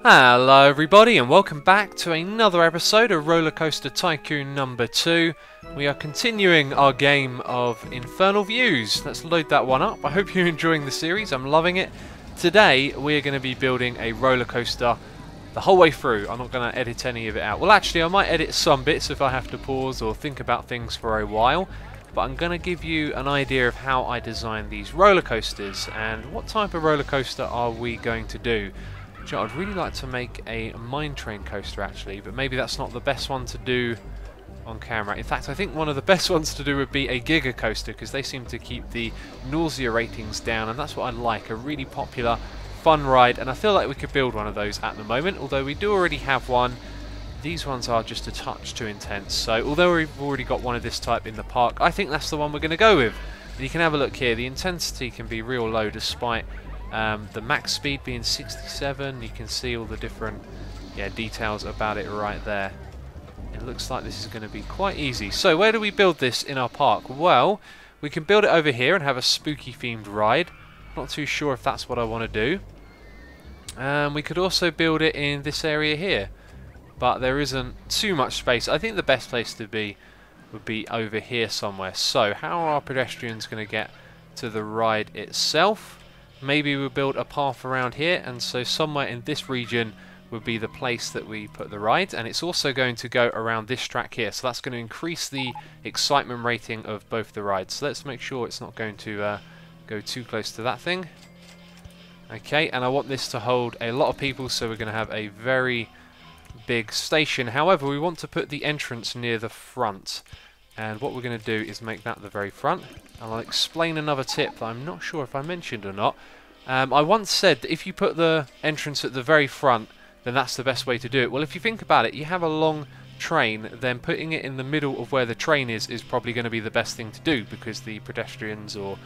Hello everybody and welcome back to another episode of Roller Coaster Tycoon number 2. We are continuing our game of Infernal Views. Let's load that one up. I hope you're enjoying the series, I'm loving it. Today we're going to be building a roller coaster the whole way through. I'm not going to edit any of it out. Well, actually I might edit some bits if I have to pause or think about things for a while. But I'm going to give you an idea of how I design these roller coasters and what type of roller coaster are we going to do. I'd really like to make a mine train coaster actually, but maybe that's not the best one to do on camera. In fact, I think one of the best ones to do would be a giga coaster because they seem to keep the nausea ratings down, and that's what I like, a really popular fun ride, and I feel like we could build one of those at the moment, although we do already have one. These ones are just a touch too intense, so although we've already got one of this type in the park, I think that's the one we're going to go with. And you can have a look here, the intensity can be real low despite the max speed being 67. You can see all the different details about it right there. It looks like this is going to be quite easy. So where do we build this in our park? Well, we can build it over here and have a spooky themed ride. Not too sure if that's what I want to do. We could also build it in this area here, but there isn't too much space. I think the best place to be would be over here somewhere. So how are our pedestrians going to get to the ride itself? Maybe we'll build a path around here, and so somewhere in this region would be the place that we put the ride, and it's also going to go around this track here, so that's going to increase the excitement rating of both the rides. So let's make sure it's not going to go too close to that thing. Okay, and I want this to hold a lot of people, so we're going to have a very big station. However, we want to put the entrance near the front, and what we're going to do is make that the very front. And I'll explain another tip that I'm not sure if I mentioned or not. I once said that if you put the entrance at the very front, then that's the best way to do it. Well, if you think about it, you have a long train, then putting it in the middle of where the train is probably going to be the best thing to do, because the pedestrians, or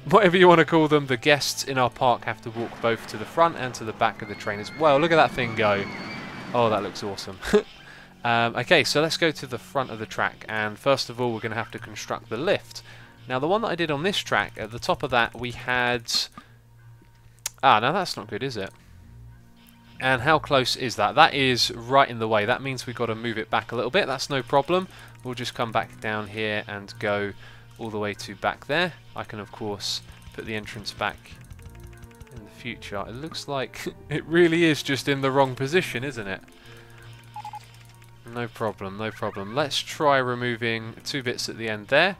whatever you want to call them, the guests in our park have to walk both to the front and to the back of the train as well. Look at that thing go. Oh, that looks awesome. Okay, so let's go to the front of the track, and first of all we're going to have to construct the lift. Now the one that I did on this track, at the top of that we had... now that's not good, is it? And how close is that? That is right in the way. That means we've got to move it back a little bit. That's no problem. We'll just come back down here and go all the way to back there. I can of course put the entrance back in the future. It looks like it really is just in the wrong position, isn't it? No problem, no problem. Let's try removing 2 bits at the end there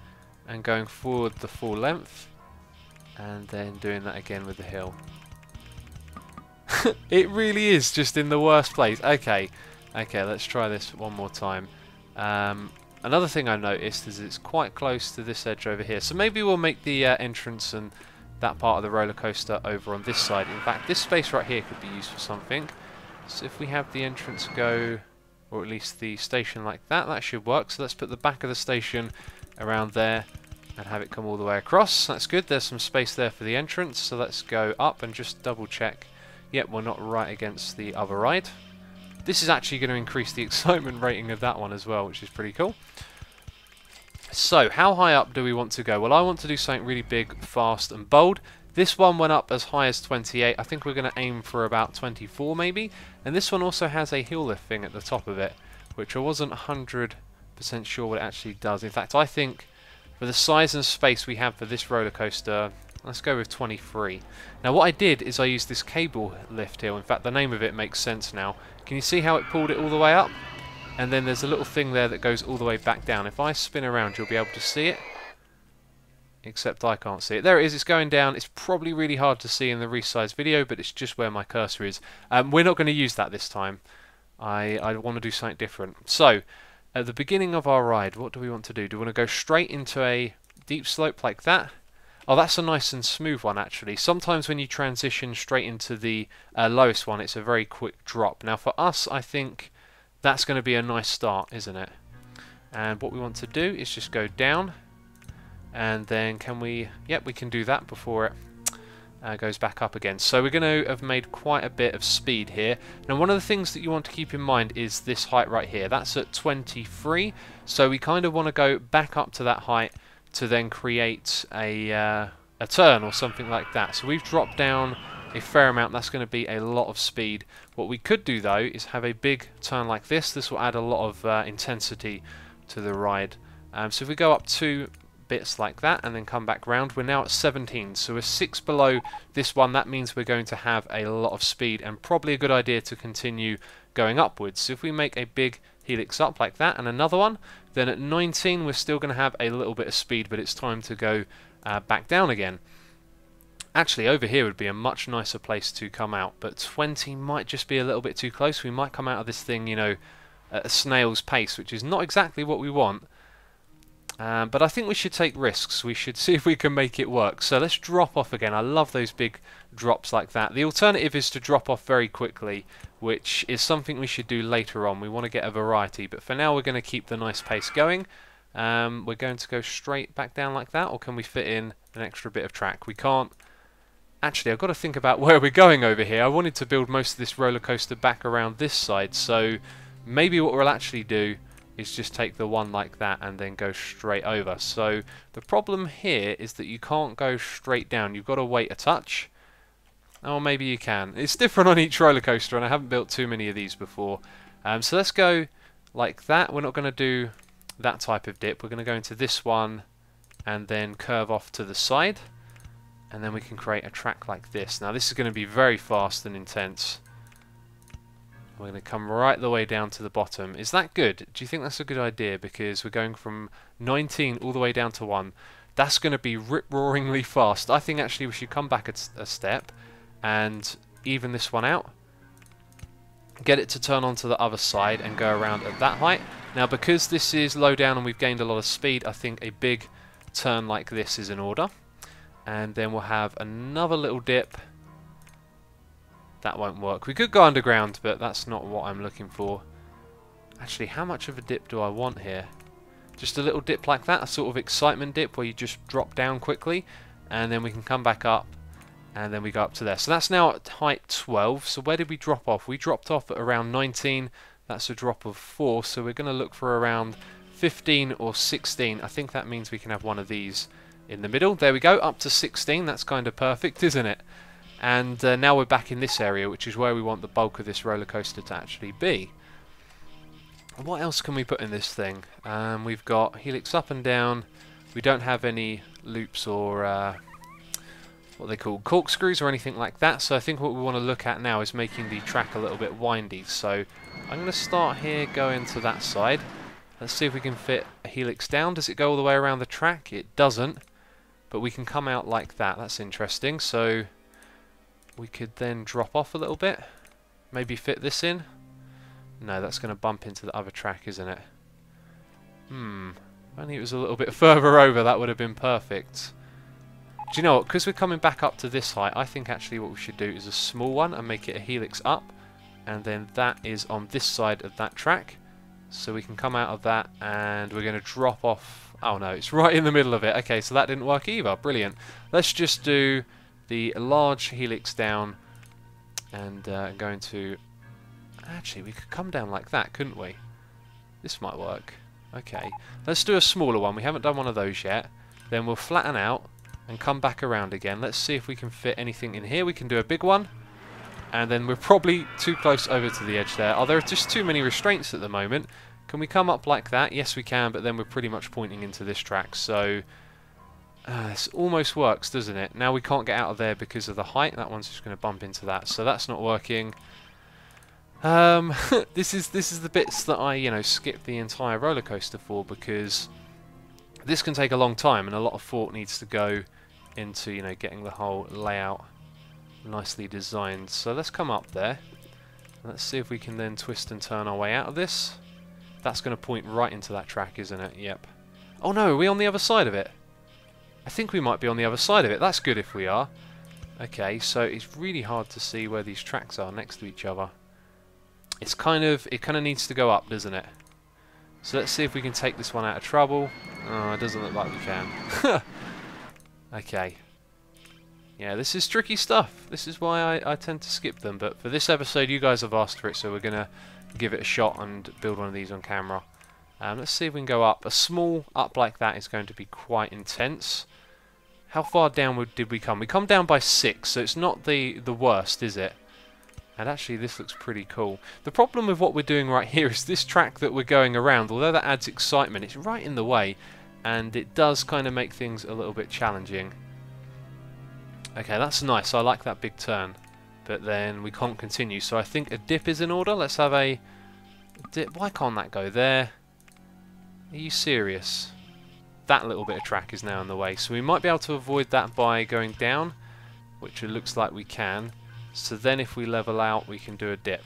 and going forward the full length, and then doing that again with the hill. It really is just in the worst place. Okay, let's try this one more time. Another thing I noticed is it's quite close to this edge over here, so maybe we'll make the entrance and that part of the roller coaster over on this side. In fact, this space right here could be used for something. So if we have the entrance go, or at least the station like that, that should work. So let's put the back of the station around there and have it come all the way across. That's good. There's some space there for the entrance, so let's go up and just double check. Yep, we're not right against the other ride. This is actually going to increase the excitement rating of that one as well, which is pretty cool. So how high up do we want to go? Well, I want to do something really big, fast and bold. This one went up as high as 28. I think we're going to aim for about 24 maybe. And this one also has a hill lift thing at the top of it, which I wasn't 100% sure what it actually does. In fact, I think for the size and space we have for this roller coaster, let's go with 23. Now what I did is I used this cable lift here. In fact, the name of it makes sense now. Can you see how it pulled it all the way up? And then there's a little thing there that goes all the way back down. If I spin around, you'll be able to see it. Except I can't see it. There it is, it's going down. It's probably really hard to see in the resized video, but it's just where my cursor is. We're not going to use that this time. I want to do something different. So, at the beginning of our ride, what do we want to do? Do we want to go straight into a deep slope like that? Oh, that's a nice and smooth one actually. Sometimes when you transition straight into the lowest one, it's a very quick drop. Now for us, I think that's going to be a nice start, isn't it? And what we want to do is just go down, and then can we... Yep, we can do that before it goes back up again. So we're going to have made quite a bit of speed here. Now one of the things that you want to keep in mind is this height right here. That's at 23, so we kind of want to go back up to that height to then create a turn or something like that. So we've dropped down a fair amount. That's going to be a lot of speed. What we could do though is have a big turn like this. This will add a lot of intensity to the ride. So if we go up 2 bits like that and then come back round, we're now at 17, so we're 6 below this one. That means we're going to have a lot of speed and probably a good idea to continue going upwards. So if we make a big helix up like that and another one, then at 19 we're still going to have a little bit of speed, but it's time to go back down again. Actually, over here would be a much nicer place to come out, but 20 might just be a little bit too close. We might come out of this thing, you know, at a snail's pace, which is not exactly what we want. But I think we should take risks. We should see if we can make it work. So let's drop off again. I love those big drops like that. The alternative is to drop off very quickly, which is something we should do later on. We want to get a variety, but for now we're going to keep the nice pace going. We're going to go straight back down like that, or can we fit in an extra bit of track? We can't. Actually, I've got to think about where we're going over here. I wanted to build most of this roller coaster back around this side, so maybe what we'll actually do is just take the one like that and then go straight over. So the problem here is that you can't go straight down. You've got to wait a touch. Oh, maybe you can. It's different on each roller coaster, and I haven't built too many of these before. So let's go like that. We're not going to do that type of dip. We're going to go into this one and then curve off to the side, and then we can create a track like this. Now this is going to be very fast and intense. We're going to come right the way down to the bottom. Is that good? Do you think that's a good idea? Because we're going from 19 all the way down to 1. That's going to be rip-roaringly fast. I think actually we should come back a step and even this one out. Get it to turn onto the other side and go around at that height. Now because this is low down and we've gained a lot of speed, I think a big turn like this is in order. And then we'll have another little dip. That won't work. We could go underground, but that's not what I'm looking for. Actually, how much of a dip do I want here? Just a little dip like that, a sort of excitement dip where you just drop down quickly, and then we can come back up, and then we go up to there. So that's now at height 12. So where did we drop off? We dropped off at around 19. That's a drop of 4, so we're going to look for around 15 or 16. I think that means we can have one of these in the middle. There we go, up to 16. That's kind of perfect, isn't it? And now we're back in this area, which is where we want the bulk of this roller coaster to actually be. What else can we put in this thing? We've got helix up and down. We don't have any loops or what they call corkscrews or anything like that. So I think what we want to look at now is making the track a little bit windy. So I'm going to start here, going to that side. Let's see if we can fit a helix down. Does it go all the way around the track? It doesn't. But we can come out like that. That's interesting. So we could then drop off a little bit, maybe fit this in. No, that's going to bump into the other track, isn't it? If only it was a little bit further over, that would have been perfect. Do you know what? Because we're coming back up to this height, I think actually what we should do is a small one and make it a helix up, and then that is on this side of that track. So we can come out of that, and we're going to drop off. Oh no, it's right in the middle of it. Okay, so that didn't work either. Brilliant. Let's just do the large helix down, and going to... Actually, we could come down like that, couldn't we? This might work. Okay, let's do a smaller one. We haven't done one of those yet. Then we'll flatten out and come back around again. Let's see if we can fit anything in here. We can do a big one, and then we're probably too close over to the edge there. Oh, there are just too many restraints at the moment. Can we come up like that? Yes, we can, but then we're pretty much pointing into this track, so... this almost works, doesn't it? Now we can't get out of there because of the height. That one's just going to bump into that, so that's not working. This is the bits that I skip the entire roller coaster for, because this can take a long time and a lot of thought needs to go into getting the whole layout nicely designed. So let's come up there. Let's see if we can then twist and turn our way out of this. That's going to point right into that track, isn't it? Yep. Oh no, are we on the other side of it? I think we might be on the other side of it. That's good if we are. Okay, so it's really hard to see where these tracks are next to each other. It kind of needs to go up, doesn't it? So let's see if we can take this one out of trouble. Oh, it doesn't look like we can. Okay. Yeah, this is tricky stuff. This is why I tend to skip them. But for this episode, you guys have asked for it, so we're going to give it a shot and build one of these on camera. Let's see if we can go up. A small up like that is going to be quite intense. How far down did we come? We come down by 6, so it's not the worst, is it? And actually this looks pretty cool. The problem with what we're doing right here is this track that we're going around, although that adds excitement, it's right in the way, and it does kind of make things a little bit challenging. Okay, that's nice. I like that big turn. But then we can't continue, so I think a dip is in order. Let's have a dip. Why can't that go there? Are you serious? That little bit of track is now in the way, so we might be able to avoid that by going down, which it looks like we can. So then if we level out, we can do a dip.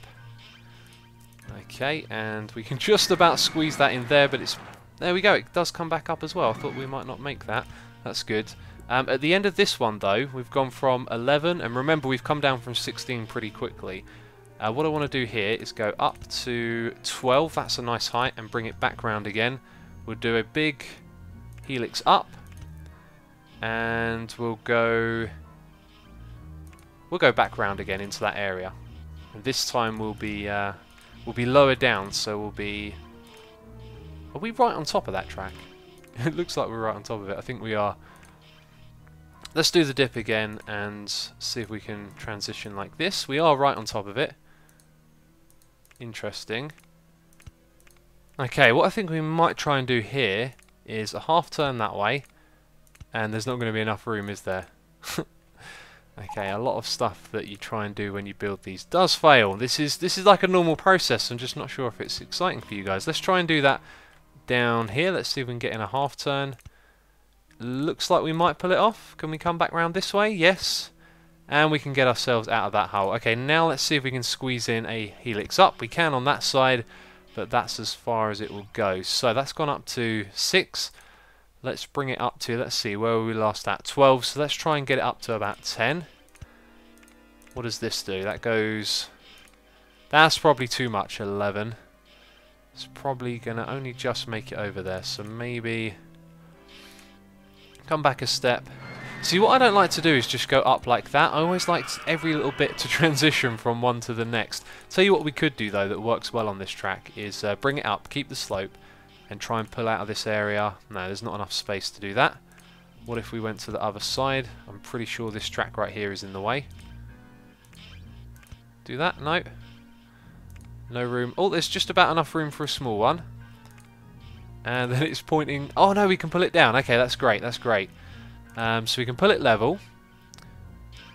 Okay, and we can just about squeeze that in there, but it's... There we go, it does come back up as well. I thought we might not make that. That's good. At the end of this one, though, we've gone from 11, and remember, we've come down from 16 pretty quickly. What I want to do here is go up to 12, that's a nice height, and bring it back round again. We'll do a big helix up, and we'll go back round again into that area. And this time we'll be lower down, so we'll be... Are we right on top of that track? It looks like we're right on top of it. I think we are. Let's do the dip again and see if we can transition like this. We are right on top of it. Interesting. Okay, what I think we might try and do here is a half turn that way, and there's not going to be enough room, is there? Okay, a lot of stuff that you try and do when you build these does fail. This is like a normal process. I'm just not sure if it's exciting for you guys. Let's try and do that down here. Let's see if we can get in a half turn. Looks like we might pull it off. Can we come back round this way? Yes. And we can get ourselves out of that hole. Okay, now let's see if we can squeeze in a helix up. We can on that side, but that's as far as it will go. So that's gone up to 6. Let's bring it up to, let's see, where were we last at? 12. So let's try and get it up to about 10. What does this do? That goes... That's probably too much, 11. It's probably going to only just make it over there. So maybe... Come back a step. See, what I don't like to do is just go up like that. I always like every little bit to transition from one to the next. Tell you what we could do, though, that works well on this track is bring it up, keep the slope, and try and pull out of this area. No, there's not enough space to do that. What if we went to the other side? I'm pretty sure this track right here is in the way. Do that? No. No room. Oh, there's just about enough room for a small one. And then it's pointing... Oh, no, we can pull it down. Okay, that's great. That's great. So we can pull it level.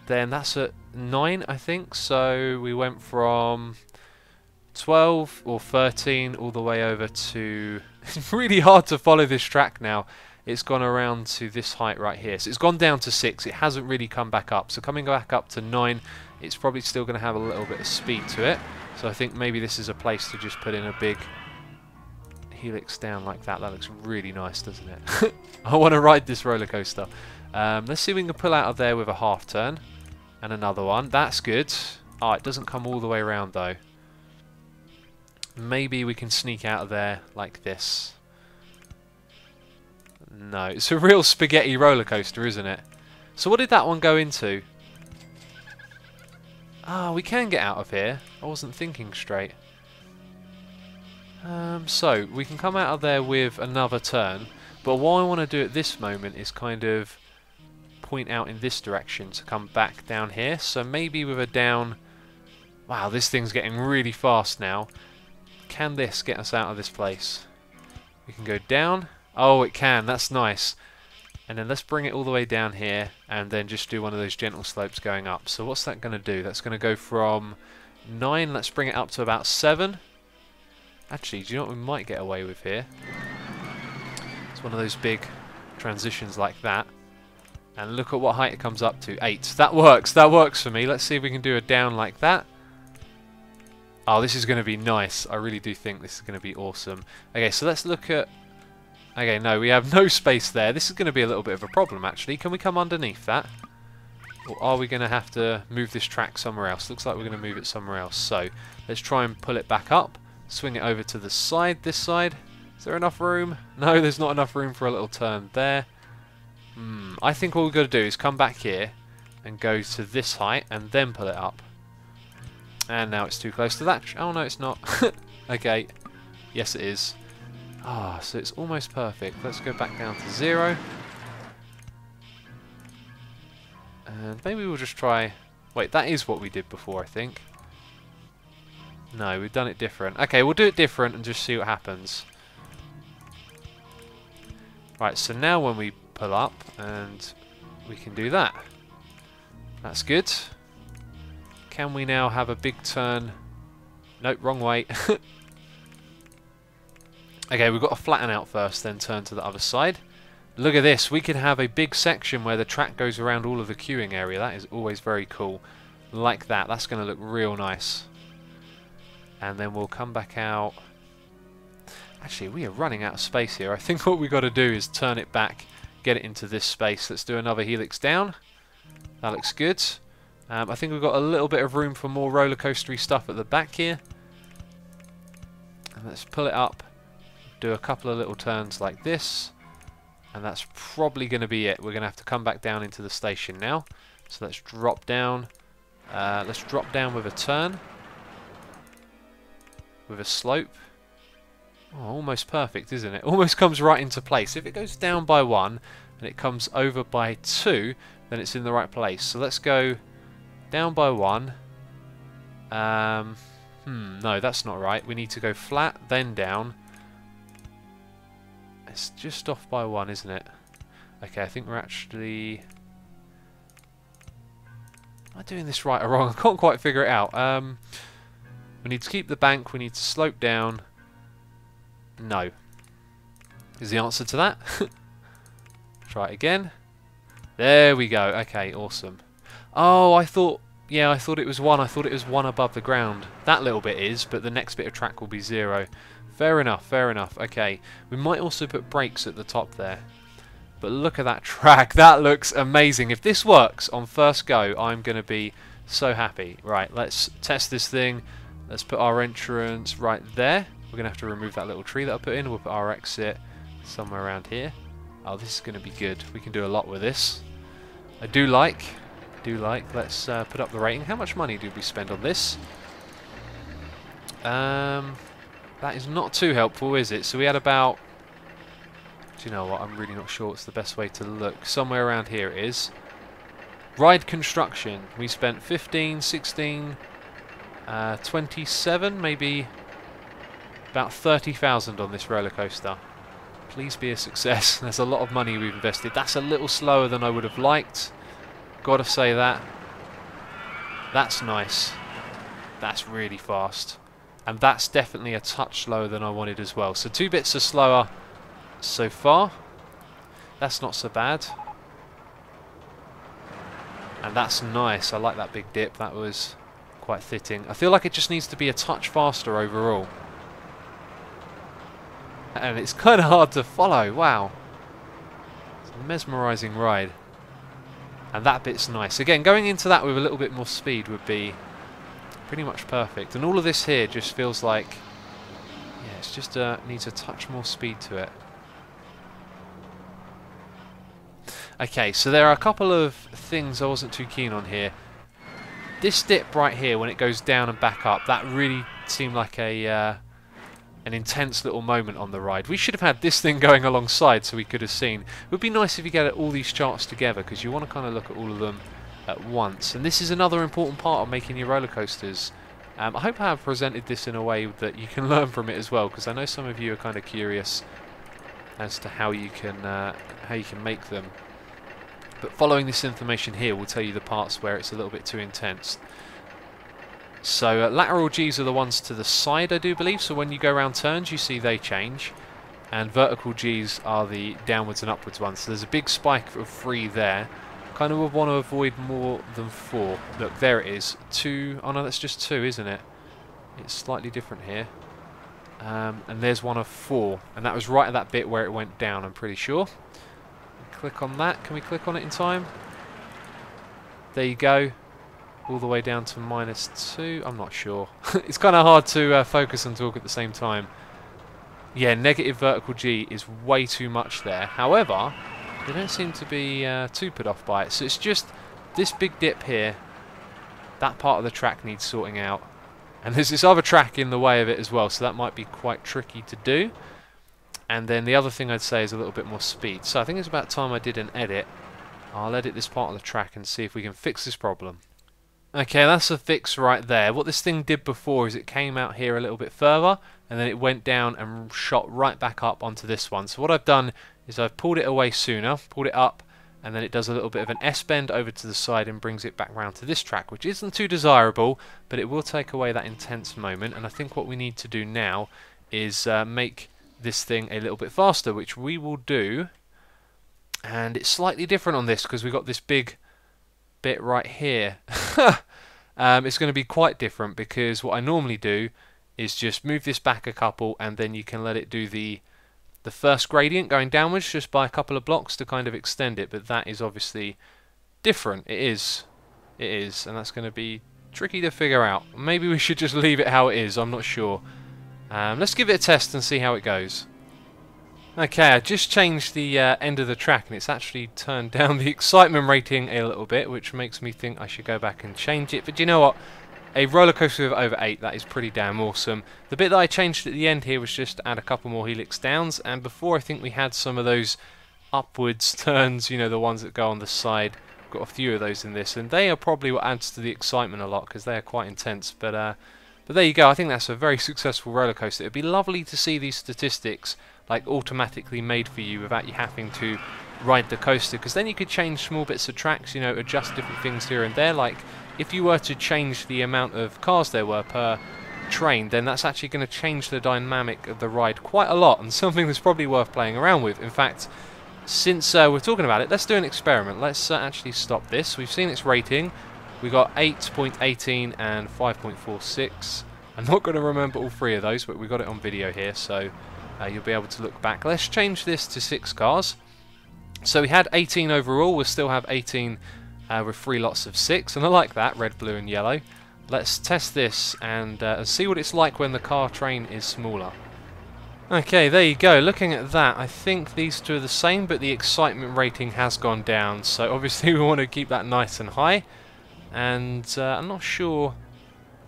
Then that's at 9, I think. So we went from 12 or 13 all the way over to... It's really hard to follow this track now. It's gone around to this height right here. So it's gone down to 6. It hasn't really come back up. So coming back up to 9, it's probably still going to have a little bit of speed to it. So I think maybe this is a place to just put in a big helix down like that. That looks really nice, doesn't it? I want to ride this roller coaster. Let's see if we can pull out of there with a half turn. And another one. That's good. Oh, it doesn't come all the way around though. Maybe we can sneak out of there like this. No, it's a real spaghetti roller coaster, isn't it? So what did that one go into? Ah, we can get out of here. I wasn't thinking straight. So we can come out of there with another turn, but what I want to do at this moment is kind of point out in this direction to come back down here. So maybe with a down... Wow, this thing's getting really fast now. Can this get us out of this place? We can go down. Oh, it can. That's nice. And then let's bring it all the way down here and then just do one of those gentle slopes going up. So what's that going to do? That's going to go from 9. Let's bring it up to about 7. Actually, do you know what we might get away with here? It's one of those big transitions like that. And look at what height it comes up to. 8. That works. That works for me. Let's see if we can do a down like that. Oh, this is going to be nice. I really do think this is going to be awesome. Okay, so let's look at... Okay, no, we have no space there. This is going to be a little bit of a problem, actually. Can we come underneath that? Or are we going to have to move this track somewhere else? Looks like we're going to move it somewhere else. So, let's try and pull it back up. Swing it over to the side, this side. Is there enough room? No, there's not enough room for a little turn there. I think what we've got to do is come back here and go to this height and then pull it up. And now it's too close to that. Oh, no, it's not. Okay. Yes, it is. Ah, so it's almost perfect. Let's go back down to 0. And maybe we'll just try... Wait, that is what we did before, I think. No, we've done it different. Okay, we'll do it different and just see what happens. Right, so now when we pull up, and we can do that. That's good. Can we now have a big turn? Nope, wrong way. Okay, we've got to flatten out first, then turn to the other side. Look at this, we could have a big section where the track goes around all of the queuing area. That is always very cool. Like that, that's going to look real nice. And then we'll come back out. Actually, we are running out of space here. I think what we've got to do is turn it back, get it into this space. Let's do another helix down. That looks good. I think we've got a little bit of room for more roller coastery stuff at the back here. And let's pull it up, do a couple of little turns like this. And that's probably going to be it. We're going to have to come back down into the station now. So let's drop down. Let's drop down with a turn. With a slope. Oh, almost perfect, isn't it? Almost comes right into place. If it goes down by 1 and it comes over by 2, then it's in the right place. So let's go down by 1. No, that's not right. We need to go flat, then down. It's just off by 1, isn't it? Okay, I think we're actually... Am I doing this right or wrong? I can't quite figure it out. We need to keep the bank, we need to slope down. No. Is the answer to that? Try it again. There we go. Okay, awesome. Oh, I thought... Yeah, I thought it was 1. I thought it was 1 above the ground. That little bit is, but the next bit of track will be 0. Fair enough, fair enough. Okay, we might also put brakes at the top there. But look at that track. That looks amazing. If this works on first go, I'm going to be so happy. Right, let's test this thing. Let's put our entrance right there. We're going to have to remove that little tree that I put in. We'll put our exit somewhere around here. Oh, this is going to be good. We can do a lot with this. I do like. Let's put up the rating. How much money did we spend on this? That is not too helpful, is it? So we had about... Do you know what? I'm really not sure what's the best way to look. Somewhere around here it is. Ride construction. We spent 15, 16, 27, maybe about 30,000 on this roller coaster. Please be a success. There's a lot of money we've invested. That's a little slower than I would have liked. Gotta say that. That's nice. That's really fast. And that's definitely a touch slower than I wanted as well. So 2 bits are slower so far. That's not so bad. And that's nice. I like that big dip. That was quite fitting. I feel like it just needs to be a touch faster overall. And it's kind of hard to follow. Wow. It's a mesmerising ride. And that bit's nice. Again, going into that with a little bit more speed would be pretty much perfect. And all of this here just feels like... Yeah, it's just needs a touch more speed to it. Okay, so there are a couple of things I wasn't too keen on here. This dip right here, when it goes down and back up, that really seemed like a... an intense little moment on the ride. We should have had this thing going alongside so we could have seen. It would be nice if you get all these charts together because you want to kind of look at all of them at once. And this is another important part of making your roller coasters. I hope I have presented this in a way that you can learn from it as well, because I know some of you are kind of curious as to how you can make them. But following this information here will tell you the parts where it's a little bit too intense. So lateral Gs are the ones to the side, I do believe. So when you go around turns, you see they change. And vertical Gs are the downwards and upwards ones. So there's a big spike of 3 there. Kind of would want to avoid more than 4. Look, there it is. 2. Oh no, that's just 2, isn't it? It's slightly different here. And there's one of 4. And that was right at that bit where it went down, I'm pretty sure. Click on that. Can we click on it in time? There you go. All the way down to -2. I'm not sure. It's kind of hard to focus and talk at the same time. Yeah, negative vertical G is way too much there. However, they don't seem to be too put off by it. So it's just this big dip here. That part of the track needs sorting out. And there's this other track in the way of it as well, so that might be quite tricky to do. And then the other thing I'd say is a little bit more speed. So I think it's about time I did an edit I'll edit this part of the track and see if we can fix this problem. Okay, that's a fix right there. What this thing did before is it came out here a little bit further and then it went down and shot right back up onto this one. So what I've done is I've pulled it away sooner, pulled it up, and then it does a little bit of an S-bend over to the side and brings it back round to this track, which isn't too desirable, but it will take away that intense moment. And I think what we need to do now is make this thing a little bit faster, which we will do. And it's slightly different on this because we've got this big bit right here. It's going to be quite different because what I normally do is just move this back a couple and then you can let it do the first gradient going downwards just by a couple of blocks to kind of extend it, but that is obviously different. It is, and that's going to be tricky to figure out. Maybe we should just leave it how it is, I'm not sure. Let's give it a test and see how it goes. Okay, I just changed the end of the track and it's actually turned down the excitement rating a little bit, which makes me think I should go back and change it. But you know what? A roller coaster with over 8, that is pretty damn awesome. The bit that I changed at the end here was just to add a couple more helix downs, and before I think we had some of those upwards turns, you know, the ones that go on the side. Got a few of those in this, and they are probably what adds to the excitement a lot because they are quite intense. But there you go. I think that's a very successful roller coaster. It'd be lovely to see these statistics like automatically made for you without you having to ride the coaster, because then you could change small bits of tracks, you know, adjust different things here and there. Like if you were to change the amount of cars there were per train, then that's actually going to change the dynamic of the ride quite a lot, and something that's probably worth playing around with. In fact, since we're talking about it, let's do an experiment. Let's actually stop this. We've seen its rating. We got 8.18 and 5.46. I'm not going to remember all three of those, but we got it on video here, so you'll be able to look back. Let's change this to 6 cars. So we had 18 overall. We'll still have 18 with 3 lots of 6, and I like that, red, blue and yellow. Let's test this and see what it's like when the car train is smaller. Okay, there you go. Looking at that, I think these two are the same, but the excitement rating has gone down, so obviously we want to keep that nice and high. And I'm not sure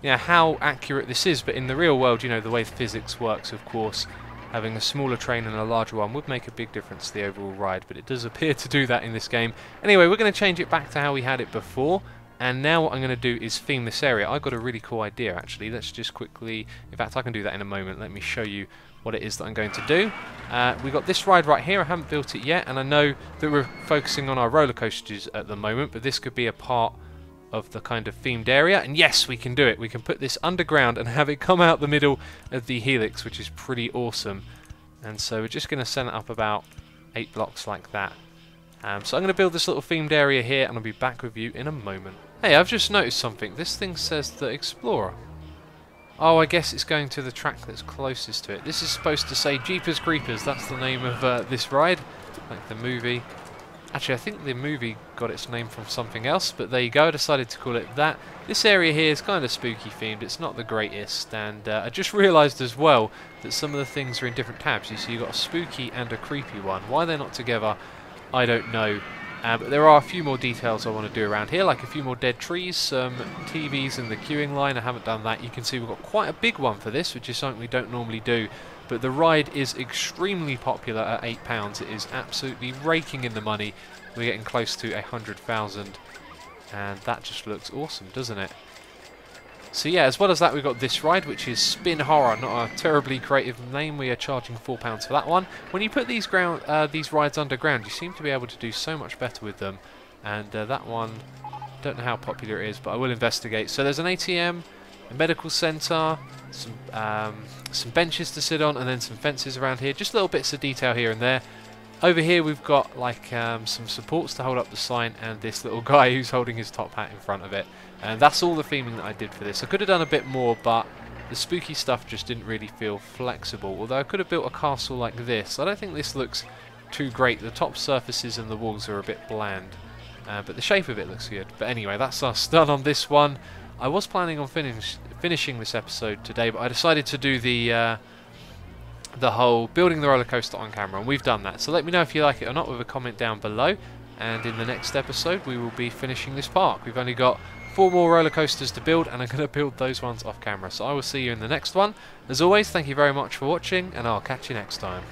how accurate this is, but in the real world, you know, the way physics works, of course, having a smaller train and a larger one would make a big difference to the overall ride, but it does appear to do that in this game. Anyway, we're going to change it back to how we had it before, and now what I'm going to do is theme this area. I got a really cool idea, actually. Let's just quickly, in fact I can do that in a moment. Let me show you what it is that I'm going to do. We got this ride right here. I haven't built it yet, and I know that we're focusing on our roller coasters at the moment, but this could be a part of the kind of themed area, and yes, we can do it. We can put this underground and have it come out the middle of the helix, which is pretty awesome. And so we're just going to set it up about 8 blocks like that. So I'm going to build this little themed area here, and I'll be back with you in a moment. Hey, I've just noticed something. This thing says the Explorer. Oh, I guess it's going to the track that's closest to it. This is supposed to say Jeepers Creepers. That's the name of this ride, like the movie. Actually, I think the movie got its name from something else, but there you go. I decided to call it that. This area here is kind of spooky themed. It's not the greatest, and I just realised as well that some of the things are in different tabs. You see, you've got a spooky and a creepy one. Why they're not together, I don't know. But there are a few more details I want to do around here, like a few more dead trees, some TVs in the queuing line. I haven't done that. You can see we've got quite a big one for this, which is something we don't normally do. But the ride is extremely popular at £8. It is absolutely raking in the money. We're getting close to 100,000, and that just looks awesome, doesn't it? So yeah, as well as that, we've got this ride, which is Spin Horror. Not a terribly creative name. We are charging £4 for that one. When you put these rides underground, you seem to be able to do so much better with them. And that one, don't know how popular it is, but I will investigate. So there's an ATM, a medical centre, some benches to sit on, and then some fences around here. Just little bits of detail here and there. Over here we've got like some supports to hold up the sign, and this little guy who's holding his top hat in front of it. And that's all the theming that I did for this. I could have done a bit more, but the spooky stuff just didn't really feel flexible. Although I could have built a castle like this. I don't think this looks too great. The top surfaces and the walls are a bit bland, but the shape of it looks good. But anyway, that's us done on this one. I was planning on finishing this episode today, but I decided to do the whole building the roller coaster on camera, and we've done that. So let me know if you like it or not with a comment down below, and in the next episode we will be finishing this park. We've only got 4 more roller coasters to build, and I'm going to build those ones off camera. So I will see you in the next one. As always, thank you very much for watching, and I'll catch you next time.